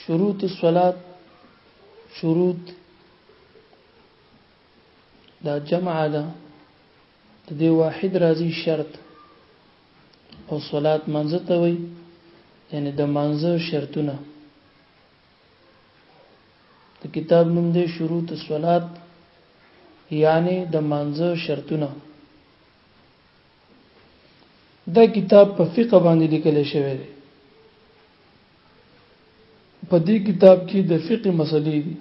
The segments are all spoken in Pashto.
شروط الصلاة شروط دا جمع ده د دې واحد راځي شرط او صلات منځ ته وي یعنی د منځ شرطونه د کتاب نوم دی شروط الصلات یعنی د منځ شرطونه دا کتاب په فقه باندې لیکل شوی دی په دې کتاب کې د فقه مسلې دي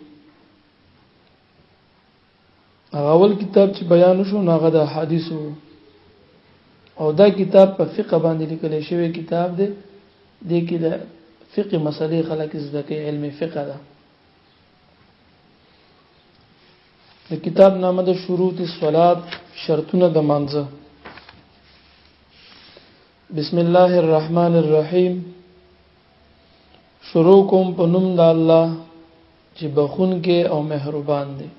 اول کتاب چې بیان شو هغه د حدیثو او دا کتاب په فقه باندې لیکل شوی کتاب دی د کې د فقه مسلې خلک زده کوي علم فقه ده د کتاب نامه د شروط الصلات شرطونه د منځه بسم الله الرحمن الرحیم شروع کوم په نوم د الله چې بخون کې او مهربان دی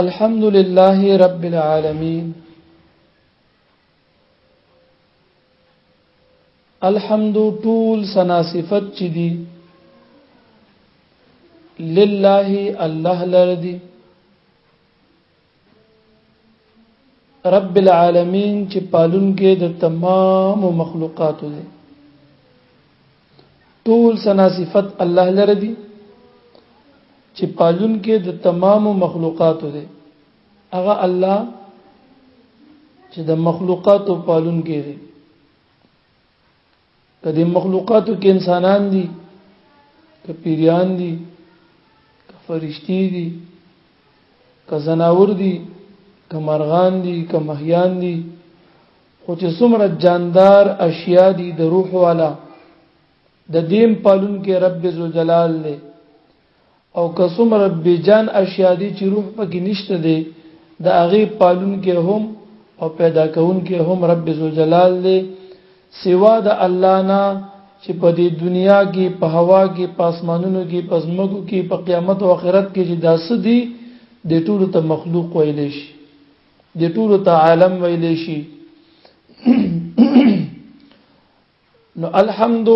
الحمد لله رب العالمين الحمد طول سنا صفت چي دي لله الله لردي رب العالمين چې پالون کې د تمام مخلوقات دي طول سنا صفت الله لردي چې پالون کې د تمام مخلوقات دي هغه الله چې د مخلوقات پالون کې دي کدي مخلوقات کې انسانان دي که پیریان دي که فرشتي دي که زناور دي که مرغان دي که مهيان دي خو چې څومره جاندار اشیاء دي د روح والا د دین پالون کې رب ذوالجلال له او قسم رب جان اشیاء دي چې روح پکې نشته دي د هغه پالون کې هم او پیدا کون کې هم رب ذوالجلال له سوا د الله نه چې په دې دنیا کې په هوا کې په اسمانونو کې په زمکو کې په قیامت او آخرت کې چې داس دي د ټولو ته مخلوق ویل شي د ټولو ته عالم ویل شي نو الحمد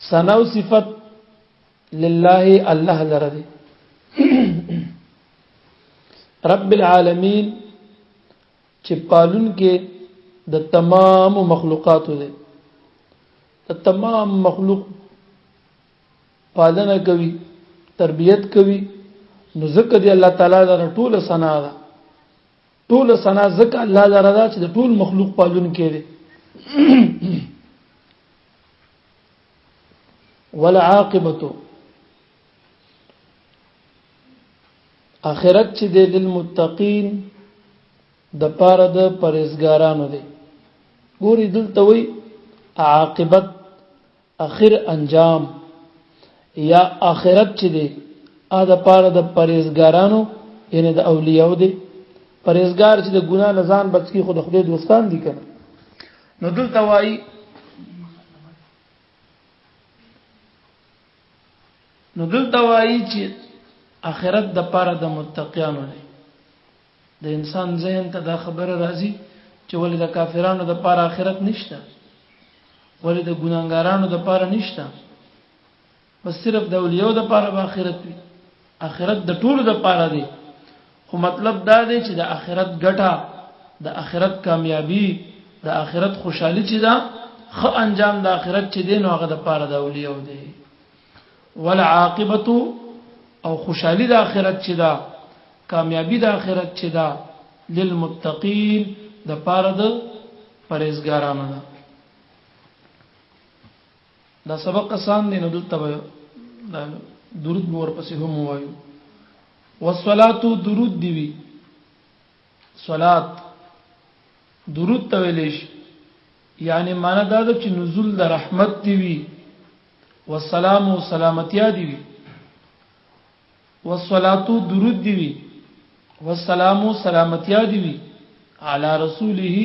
ثنا او صفت لله الله لرضي رب العالمین چې پالون کې د تمام مخلوقات دي د تمام مخلوق پالنه کوي تربيت کوي نو ذکر دی الله تعالی دا ټول ثنا ده ټول ثنا ذکر الله تعالی چې د ټول مخلوق پالون کې دي والعاقبه اخرت چې د للمتقین د پاره د پرهیزګارانو دی ګوري دلته وی عاقبت اخر انجام یا اخرت چې دی ا د پاره د پرهیزګارانو یعنی د اولیاء دی پرهیزګار چې د ګناه لزان بچی خود خدای دوستان دي کنه نو دلته وای چې اخرت د پاره د متقینانو دی د انسان ذهن ته دا خبره راځي چې ولې د کافرانو د پاره اخرت نشته ولې د ګناګارانو د پاره نشته بس صرف د اولیاء د پاره به اخرت وي اخرت د ټولو د پاره دی خو مطلب دا دی چې د اخرت ګټه د اخرت کامیابی د اخرت خوشحالي چې دا خ انجام د اخرت چې دین هغه د پاره د اولیاء دی والعاقبه او خوشحالي د اخرت چې دا کامیابی د اخرت چې دا للمتقین د پاره د پرهیزګارانو ده دا سبق آسان دی نو دلته درود مور پسې هم وایو والصلاه درود دی وی صلات درود ته ویل شي یعنی معنا دا ده چې نزول د رحمت دی وی والسلام او سلامتیا دی وی والصلاه درود دی وی والسلام سلامتیا دی وی علی رسوله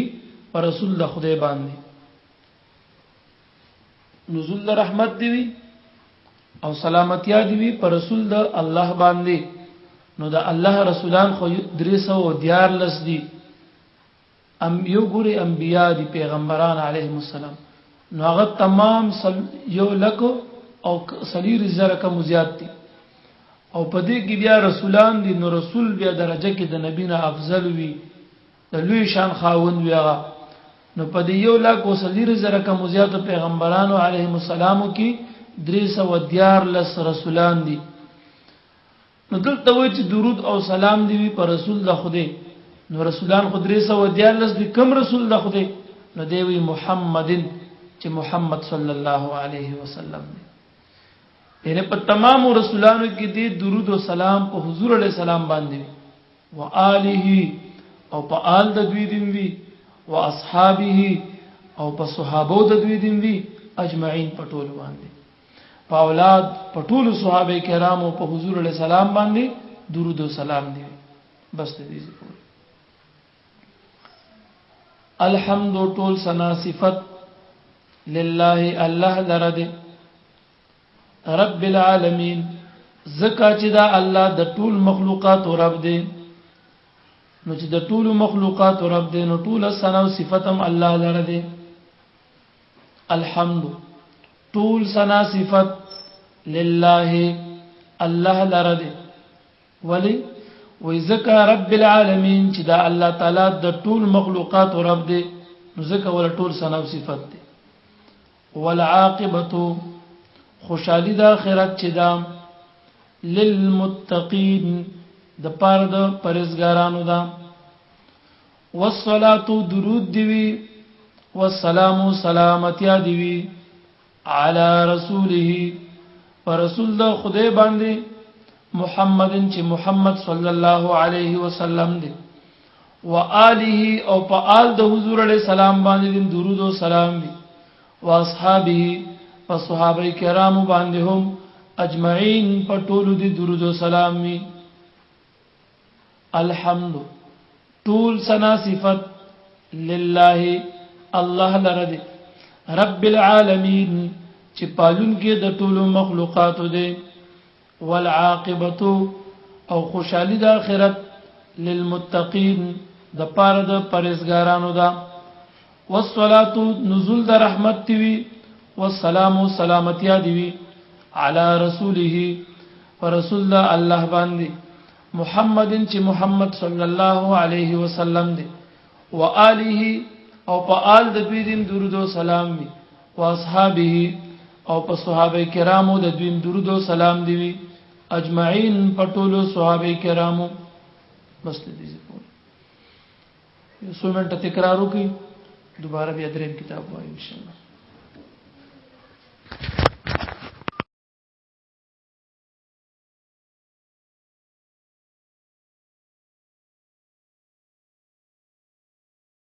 پر رسول د خدای باندې نزول د رحمت دی وی او سلامتیا دی وی پر رسول د الله باندې نو د الله رسولان خو 314 دي یو ګوري انبیاء دي پیغمبران علیهم السلام نو هغه تمام یو لکو او سلیر زره کم زیات دي او په دې کې بیا رسولان دي نو رسول بیا درجه کې د نبی نه افضل وي د لوی شان خاوند وي هغه نو په دې یو لکو سلیر زره کم زیات پیغمبرانو علیهم السلام کې 314 رسولان دي نو دلته وایي چې درود او سلام دی په رسول د خدای نو رسولان خو 314 دي کوم رسول د خدای نو دی وی محمدن چې محمد صلی الله علیه وسلم دی یعنی په تمام رسولانو کې دی درود او سلام په حضور علیه السلام باندې و آله او په آل د دوی دین وی و اصحابه او په صحابو د دوی دین وی اجمعین په ټول باندې په اولاد په ټول صحابه کرامو په حضور علیه السلام باندې درود او سلام دی بس دې پوره الحمد ټول ثنا صفت لله الله درده رب العالمین زکا چې دا الله د ټول مخلوقات رب دی نو چې د ټول مخلوقات رب دی نو ټول ثنا او صفتم الله درده الحمد ټول ثنا صفت لله الله درده ولی وی ذکر رب العالمین چې دا الله تعالی د ټول مخلوقات رب دی نو ذکر ول ټول ثنا او صفت دی والعاقبه خوشالي د آخرت چې دا للمتقین د پاره د پرهیزګارانو دا والصلاه درود دی والسلام سلامتی دی علی رسوله ورسول د خدای باندې محمدن چې محمد صلی الله علیه وسلم دی و آله او په آل د حضور علیه السلام باندې درود او سلام دی و اصحابه و صحابه کرام باندې هم اجمعین په ټولو دی درود او سلام می الحمد ټول ثنا صفت لله الله لرده رب العالمین چې پالون کې د ټولو مخلوقات دی والعاقبه او خوشالي د آخرت للمتقین د پاره د پرهیزګارانو دا والصلاه نزول د رحمت دی والسلام سلامتی دی علی رسوله ورسول الله باندې محمدن چې محمد صلی الله علیه وسلم دی و آله او په آل د دوی دین درود او سلام وي او اصحابه او په صحابه کرامو د دوی درود او سلام دی اجمعین پټولو صحابه کرامو بس دې پوره یو څو منټه تکرار وکړي دوباره بیا دریم کتاب وایو ان شاء الله